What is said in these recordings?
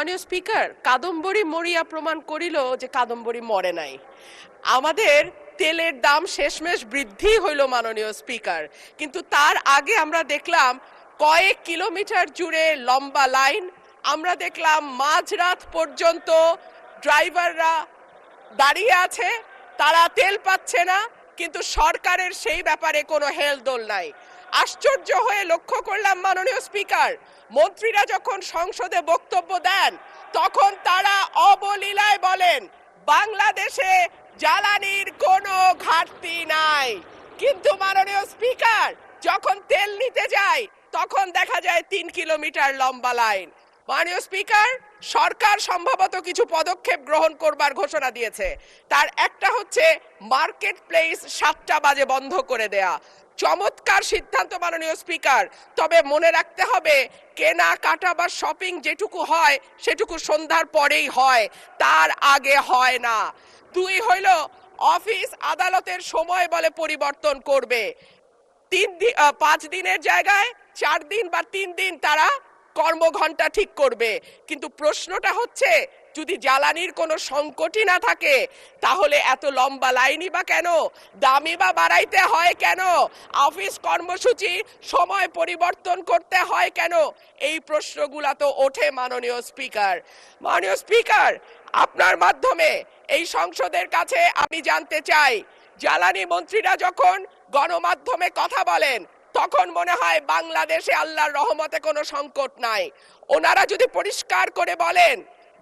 মাননীয় স্পিকার, কাদম্বরী মরিয়া প্রমাণ করিল যে কাদম্বরী মরে নাই। আমাদের তেলের দাম শেষমেশ বৃদ্ধি হইল মাননীয় স্পিকার, কিন্তু তার আগে আমরা দেখলাম কয়েক কিলোমিটার জুড়ে লম্বা লাইন। আমরা দেখলাম মাঝরাত পর্যন্ত ড্রাইভাররা দাঁড়িয়ে আছে, তারা তেল পাচ্ছে না, কিন্তু সরকারের সেই ব্যাপারে কোনো হেলদোল নাই। আশ্চর্য হয়ে লক্ষ্য করলাম মাননীয় স্পিকার, মন্ত্রীরা যখন সংসদে বক্তব্য দেন তখন তারা অবলীলায় বলেন বাংলাদেশে জ্বালানির কোনো ঘাটতি নাই, কিন্তু মাননীয় স্পিকার যখন তেল নিতে যায় তখন দেখা যায় 3 কিলোমিটার লম্বা লাইন। মাননীয় স্পিকার, সরকার সম্ভবত কিছু পদক্ষেপ গ্রহণ করবার ঘোষণা দিয়েছে। তার একটা হচ্ছে মার্কেট প্লেস 7টা বাজে বন্ধ করে দেয়া। চমৎকার সিদ্ধান্ত মাননীয় স্পিকার, তবে মনে রাখতে হবে কেনাকাটা বা শপিং যেটুকু হয় সেটুকু সন্ধ্যার পরেই হয়, তার আগে হয় না। 2 হইল অফিস আদালতের সময় বলে পরিবর্তন করবে। 5 দিনের জায়গায় 4 দিন বা 3 দিন তারা কর্মঘণ্টা ঠিক করবে, কিন্তু প্রশ্নটা হচ্ছে যদি জ্বালানির কোনো সংকটই না থাকে তাহলে এত লম্বা লাইনই বা কেন, দামি বা বাড়াইতে হয় কেন, অফিস কর্মসূচি সময় পরিবর্তন করতে হয় কেন? এই প্রশ্নগুলা তো ওঠে মাননীয় স্পিকার। মাননীয় স্পিকার, আপনার মাধ্যমে এই সংসদের কাছে আমি জানতে চাই, জ্বালানি মন্ত্রীরা যখন গণমাধ্যমে কথা বলেন তখন মনে হয় বাংলাদেশে আল্লাহর রহমতে কোনো সংকট নাই। ওনারা যদি পরিষ্কার করে বলেন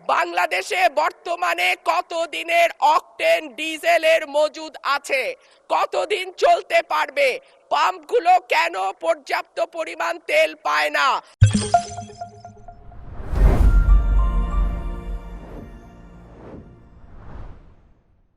বাংলাদেশে বর্তমানে কত দিনের অকটেন ডিজেলের মজুদ আছে, কতদিন চলতে পারবে, পাম্পগুলো কেন পর্যাপ্ত পরিমাণ তেল পায় না।